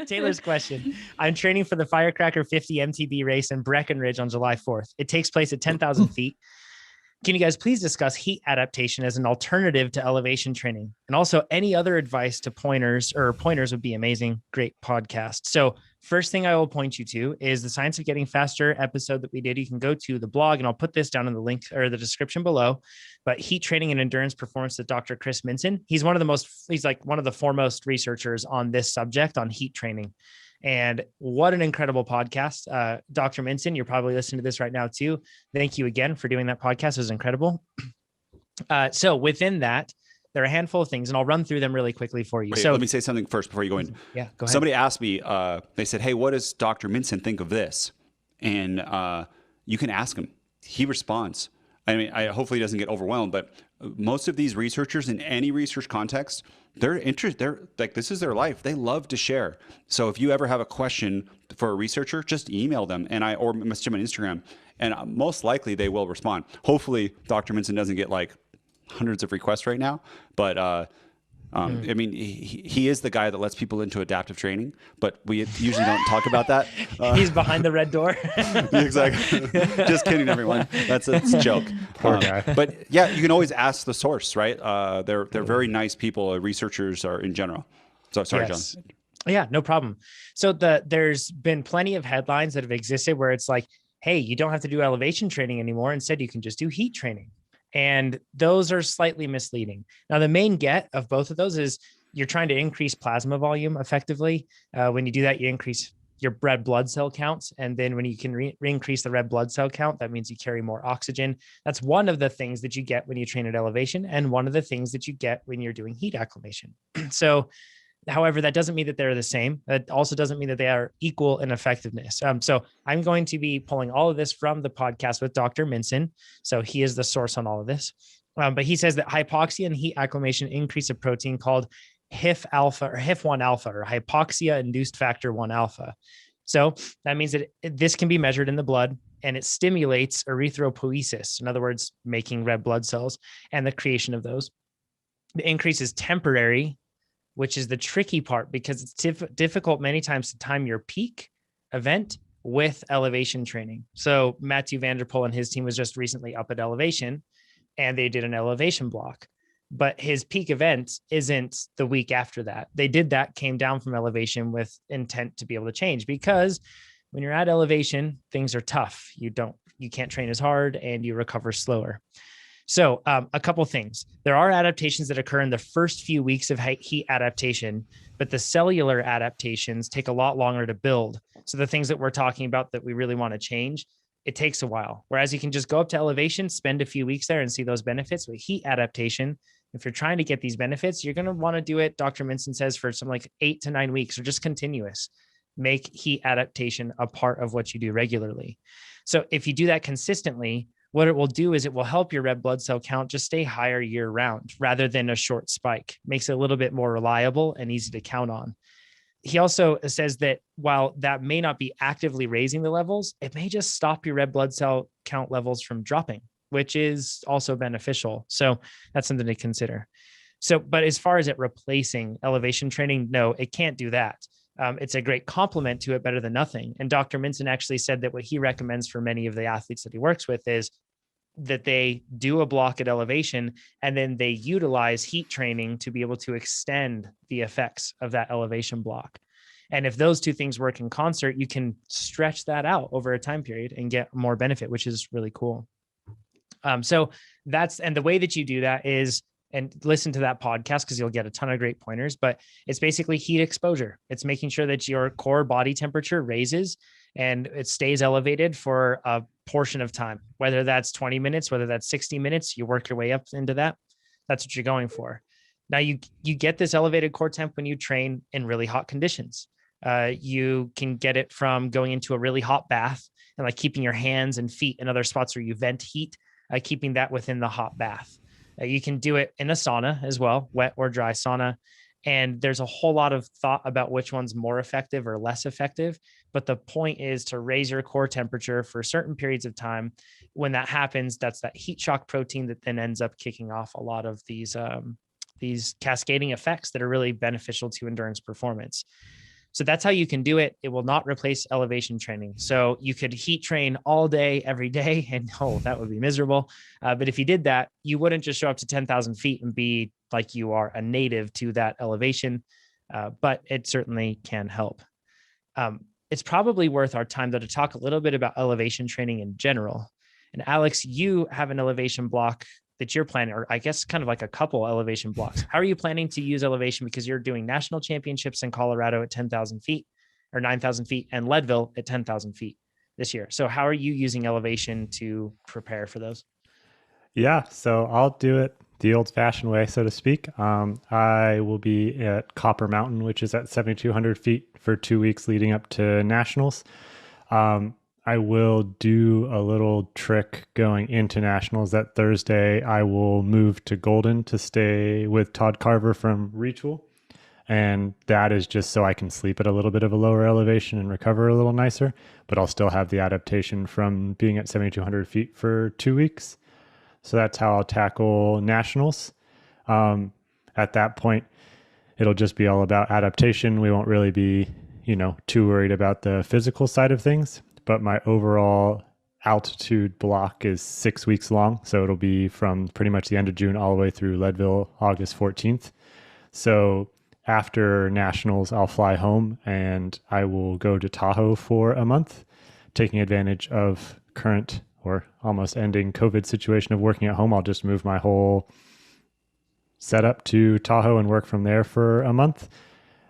Taylor's question. I'm training for the Firecracker 50 MTB race in Breckenridge on July 4th. It takes place at 10,000 feet. Can you guys please discuss heat adaptation as an alternative to elevation training? And also any other advice to pointers would be amazing. Great podcast. So first thing I will point you to is the Science of Getting Faster episode that we did. You can go to the blog and I'll put this down in the link or the description below, but heat training and endurance performance with Dr. Chris Minson. He's one of the foremost researchers on this subject on heat training. And what an incredible podcast. Dr. Minson, you're probably listening to this right now too. Thank you again for doing that podcast. It was incredible. So within that, there are a handful of things and I'll run through them really quickly for you. Wait, so let me say something first before you go in. Yeah, go ahead. Somebody asked me, they said, hey, what does Dr. Minson think of this? And you can ask him. He responds. I mean, hopefully he doesn't get overwhelmed, but most of these researchers in any research context, they're like, this is their life. They love to share. So if you ever have a question for a researcher, just email them or message them on Instagram, and most likely they will respond. Hopefully Dr. Minson doesn't get like hundreds of requests right now, but I mean, he is the guy that lets people into adaptive training, but we usually don't talk about that. He's behind the red door. Exactly. Just kidding, everyone. That's a joke. Poor guy. But yeah, you can always ask the source, right? They're very nice people. Researchers are in general. So sorry, yes. John. Yeah, no problem. So there's been plenty of headlines that have existed where it's like, hey, you don't have to do elevation training anymore. Instead, you can just do heat training. And those are slightly misleading. Now, the main get of both of those is you're trying to increase plasma volume effectively. When you do that, you increase your red blood cell counts. And then when you can increase the red blood cell count, that means you carry more oxygen. That's one of the things that you get when you train at elevation and one of the things that you get when you're doing heat acclimation. So however, that doesn't mean that they're the same. That also doesn't mean that they are equal in effectiveness. So I'm going to be pulling all of this from the podcast with Dr. Minson. So he is the source on all of this. But he says that hypoxia and heat acclimation increase a protein called HIF alpha or HIF1 alpha or hypoxia induced factor 1 alpha. So that means that this can be measured in the blood and it stimulates erythropoiesis. In other words, making red blood cells and the creation of those. The increase is temporary, which is the tricky part because it's difficult many times to time your peak event with elevation training. So Matthew Vanderpool and his team was just recently up at elevation and they did an elevation block, but his peak event isn't the week after that. They did that, came down from elevation with intent to be able to change because when you're at elevation, things are tough. You can't train as hard and you recover slower. So a couple of things. There are adaptations that occur in the first few weeks of heat adaptation, but the cellular adaptations take a lot longer to build. So the things that we're talking about that we really want to change, it takes a while. Whereas you can just go up to elevation, spend a few weeks there and see those benefits. With heat adaptation, if you're trying to get these benefits, you're going to want to do it, Dr. Minson says, for some like 8 to 9 weeks or just continuous. Make heat adaptation a part of what you do regularly. So if you do that consistently, what it will do is it will help your red blood cell count just stay higher year round rather than a short spike. Makes it a little bit more reliable and easy to count on. He also says that while that may not be actively raising the levels, it may just stop your red blood cell count levels from dropping, which is also beneficial. So that's something to consider. So, but as far as it replacing elevation training, no, it can't do that. It's a great complement to it, better than nothing. And Dr. Minson actually said that what he recommends for many of the athletes that he works with is that they do a block at elevation and then they utilize heat training to be able to extend the effects of that elevation block. And if those two things work in concert, you can stretch that out over a time period and get more benefit, which is really cool. And the way that you do that is, and listen to that podcast because you'll get a ton of great pointers, but it's basically heat exposure. It's making sure that your core body temperature raises and it stays elevated for a portion of time, whether that's 20 minutes, whether that's 60 minutes, you work your way up into that. That's what you're going for. Now you get this elevated core temp when you train in really hot conditions. You can get it from going into a really hot bath and like keeping your hands and feet in other spots where you vent heat, keeping that within the hot bath. You can do it in a sauna as well, wet or dry sauna. And there's a whole lot of thought about which one's more effective or less effective. But the point is to raise your core temperature for certain periods of time. When that happens, that's that heat shock protein that then ends up kicking off a lot of these cascading effects that are really beneficial to endurance performance. So that's how you can do it. It will not replace elevation training. So you could heat train all day, every day, and that would be miserable. But if you did that, you wouldn't just show up to 10,000 feet and be like you are a native to that elevation. But it certainly can help. It's probably worth our time, though, to talk a little bit about elevation training in general. And Alex, you have an elevation block that you're planning, or I guess kind of like a couple elevation blocks. How are you planning to use elevation? Because you're doing national championships in Colorado at 10,000 feet or 9,000 feet and Leadville at 10,000 feet this year. So how are you using elevation to prepare for those? Yeah, so I'll do it the old-fashioned way, so to speak. I will be at Copper Mountain, which is at 7,200 feet for 2 weeks leading up to nationals. I will do a little trick going into nationals. That Thursday, I will move to Golden to stay with Todd Carver from Retool. And that is just so I can sleep at a little bit of a lower elevation and recover a little nicer, but I'll still have the adaptation from being at 7,200 feet for 2 weeks. So that's how I'll tackle nationals. At that point, it'll just be all about adaptation. We won't really be, too worried about the physical side of things, but my overall altitude block is 6 weeks long. So it'll be from pretty much the end of June all the way through Leadville, August 14th. So after nationals, I'll fly home and I will go to Tahoe for a month, taking advantage of current or almost ending COVID situation of working at home. I'll just move my whole setup to Tahoe and work from there for a month.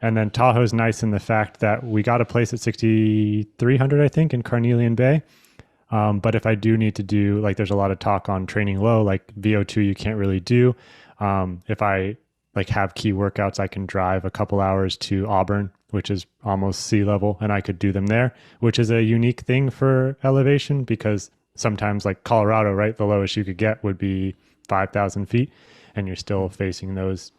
And then Tahoe's nice in the fact that we got a place at 6,300, I think, in Carnelian Bay. But if I do need to do, like, there's a lot of talk on training low, like VO2 you can't really do. If I have key workouts, I can drive a couple hours to Auburn, which is almost sea level, and I could do them there, which is a unique thing for elevation because sometimes, like Colorado, right, the lowest you could get would be 5,000 feet and you're still facing those.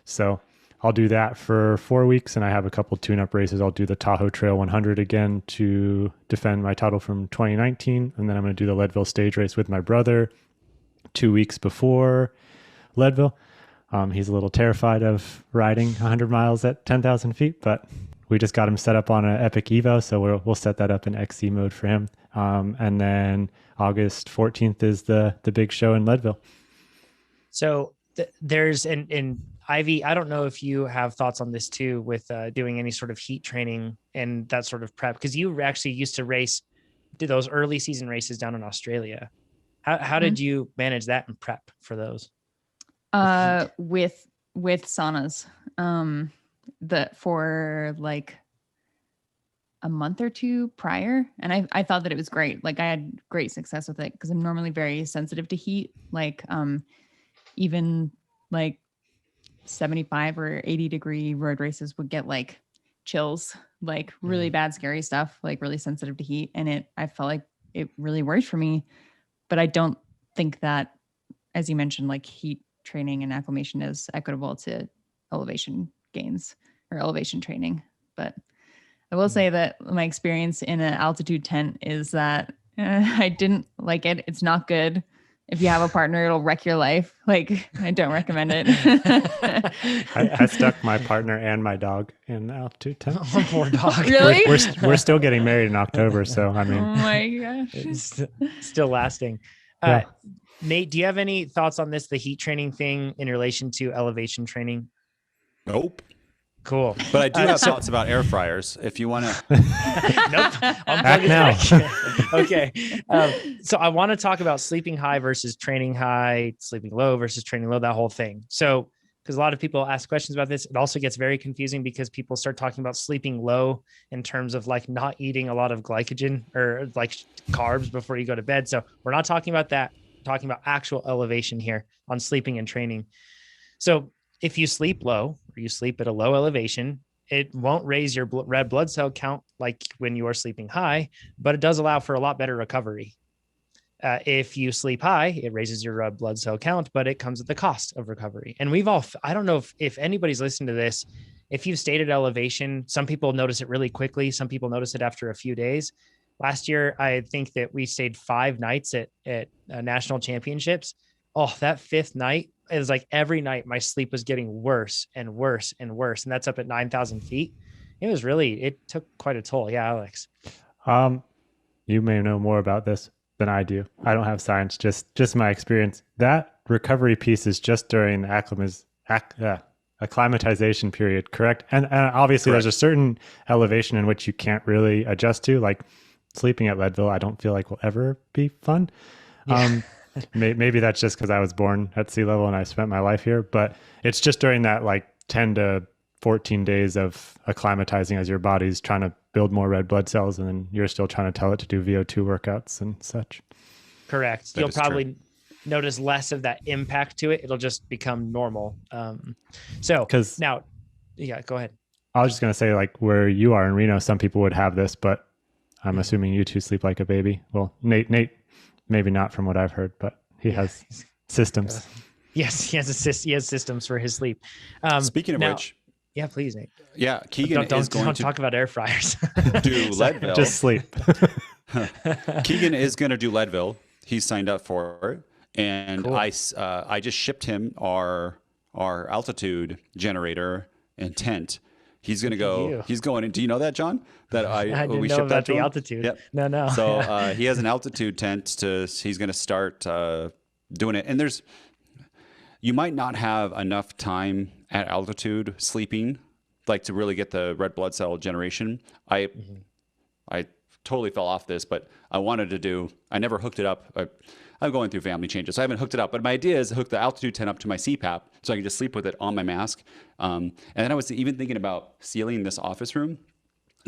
So I'll do that for 4 weeks, and I have a couple tune-up races. I'll do the Tahoe Trail 100 again to defend my title from 2019, and then I'm going to do the Leadville stage race with my brother 2 weeks before Leadville. He's a little terrified of riding 100 miles at 10,000 feet, but we just got him set up on an Epic Evo, so we'll set that up in XC mode for him. And then August 14th is the big show in Leadville. So there's in Ivy, I don't know if you have thoughts on this too, with doing any sort of heat training and that sort of prep, because you actually used to do those early season races down in Australia. How did you manage that and prep for those? With saunas, for like a month or two prior. And I thought that it was great. Like I had great success with it because I'm normally very sensitive to heat. Like, even like 75 or 80 degree road races would get like chills, like really bad, scary stuff, like really sensitive to heat. And I felt like it really worked for me, but I don't think that, as you mentioned, like heat training and acclimation is equitable to elevation gains or elevation training. But I will say that my experience in an altitude tent is that I didn't like it. It's not good. If you have a partner, it'll wreck your life. Like, I don't recommend it. I stuck my partner and my dog in altitude tent. Oh, poor dog. Really? We're still getting married in October, so I mean. Oh my gosh. It's still lasting. Yeah. Nate, do you have any thoughts on this, the heat training thing in relation to elevation training? Nope. Cool. But I do have thoughts about air fryers if you want to. Nope. Act now. Okay. So I want to talk about sleeping high versus training high, sleeping low versus training low, that whole thing. So, because a lot of people ask questions about this, it also gets very confusing because people start talking about sleeping low in terms of like not eating a lot of glycogen or like carbs before you go to bed. So we're not talking about that. We're talking about actual elevation here on sleeping and training. So if you sleep low or you sleep at a low elevation, it won't raise your red blood cell count like when you are sleeping high, but it does allow for a lot better recovery. If you sleep high, it raises your red blood cell count, but it comes at the cost of recovery. And I don't know if anybody's listening to this, if you've stayed at elevation, some people notice it really quickly. Some people notice it after a few days. Last year, I think that we stayed 5 nights at national championships. Oh, that 5th night, it was like every night my sleep was getting worse and worse and worse. And that's up at 9,000 feet. it took quite a toll. Yeah, Alex. You may know more about this than I do. I don't have science, just my experience. That recovery piece is just during the acclimatization period, correct? And obviously Correct. there's a certain elevation in which you can't really adjust to, like sleeping at Leadville, I don't feel like will ever be fun. Yeah. Maybe that's just because I was born at sea level and I spent my life here, but it's just during that like 10 to 14 days of acclimatizing as your body's trying to build more red blood cells, and then you're still trying to tell it to do VO2 workouts and such. Correct. That You'll is true. probably notice less of that impact to it. It'll just become normal. So 'Cause- now, yeah, go ahead. I was just going to say, like where you are in Reno, some people would have this, but I'm assuming you two sleep like a baby. Well, Nate, maybe not from what I've heard, but he has systems. Yes, he has systems for his sleep. Speaking of now- which, Yeah, please, Nate. yeah, Keegan is going don't to talk about air fryers. do Leadville. Just sleep. Keegan is going to do Leadville. He's signed up for it, and Cool. I just shipped him our altitude generator and tent. He's going to go. you. He's going. Do you know that, John? That I didn't we know shipped that about to the him? altitude. Yep. No. So he has an altitude tent. He's going to start doing it. And you might not have enough time at altitude sleeping, like to really get the red blood cell generation. I totally fell off this, but I wanted to do. I never hooked it up. I'm going through family changes, so I haven't hooked it up. But my idea is to hook the altitude tent up to my CPAP, so I can just sleep with it on my mask. And then I was even thinking about sealing this office room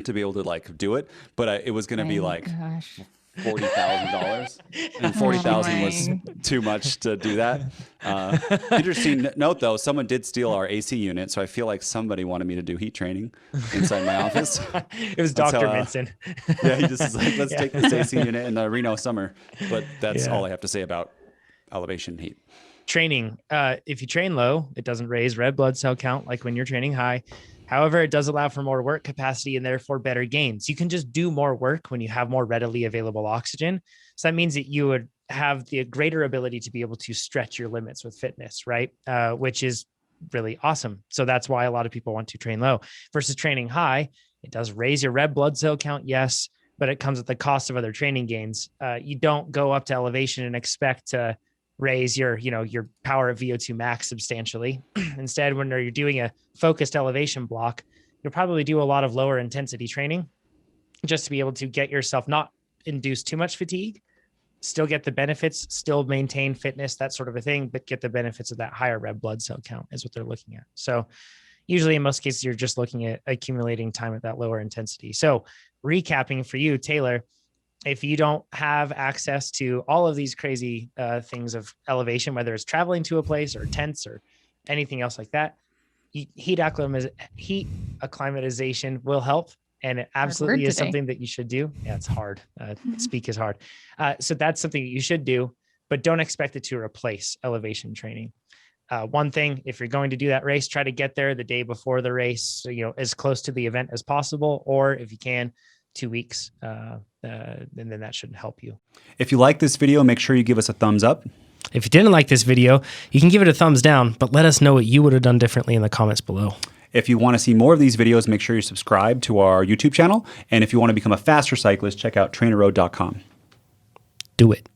to be able to like do it, but it was going to be like Gosh. $40,000, and 40,000 was too much to do that. Interesting note though, someone did steal our AC unit, so I feel like somebody wanted me to do heat training inside my office. It was That's Dr. how, Minson. Yeah, he just is like, let's take this AC unit in the Reno summer. But that's Yeah. all I have to say about elevation heat. Training. If you train low, it doesn't raise red blood cell count like when you're training high. However, it does allow for more work capacity and therefore better gains. You can just do more work when you have more readily available oxygen. So that means that you would have the greater ability to be able to stretch your limits with fitness, right? Which is really awesome. So that's why a lot of people want to train low versus training high. It does raise your red blood cell count, yes, but it comes at the cost of other training gains. You don't go up to elevation and expect to raise your power of VO2 max substantially. Instead, when you're doing a focused elevation block, you'll probably do a lot of lower intensity training just to be able to get yourself not induce too much fatigue, still get the benefits, still maintain fitness, that sort of a thing, but get the benefits of that higher red blood cell count is what they're looking at. So usually in most cases, you're just looking at accumulating time at that lower intensity. So recapping for you, Taylor, if you don't have access to all of these crazy things of elevation, whether it's traveling to a place or tents or anything else like that, heat acclimatization will help. And it absolutely is something that you should do. Yeah, it's hard. Speak is hard. So that's something that you should do, but don't expect it to replace elevation training. One thing, if you're going to do that race, try to get there the day before the race, so, as close to the event as possible, or if you can, 2 weeks, and then that should help you. If you like this video, make sure you give us a thumbs up. If you didn't like this video, you can give it a thumbs down, but let us know what you would have done differently in the comments below. If you want to see more of these videos, make sure you subscribe to our YouTube channel. And if you want to become a faster cyclist, check out TrainerRoad.com. Do it.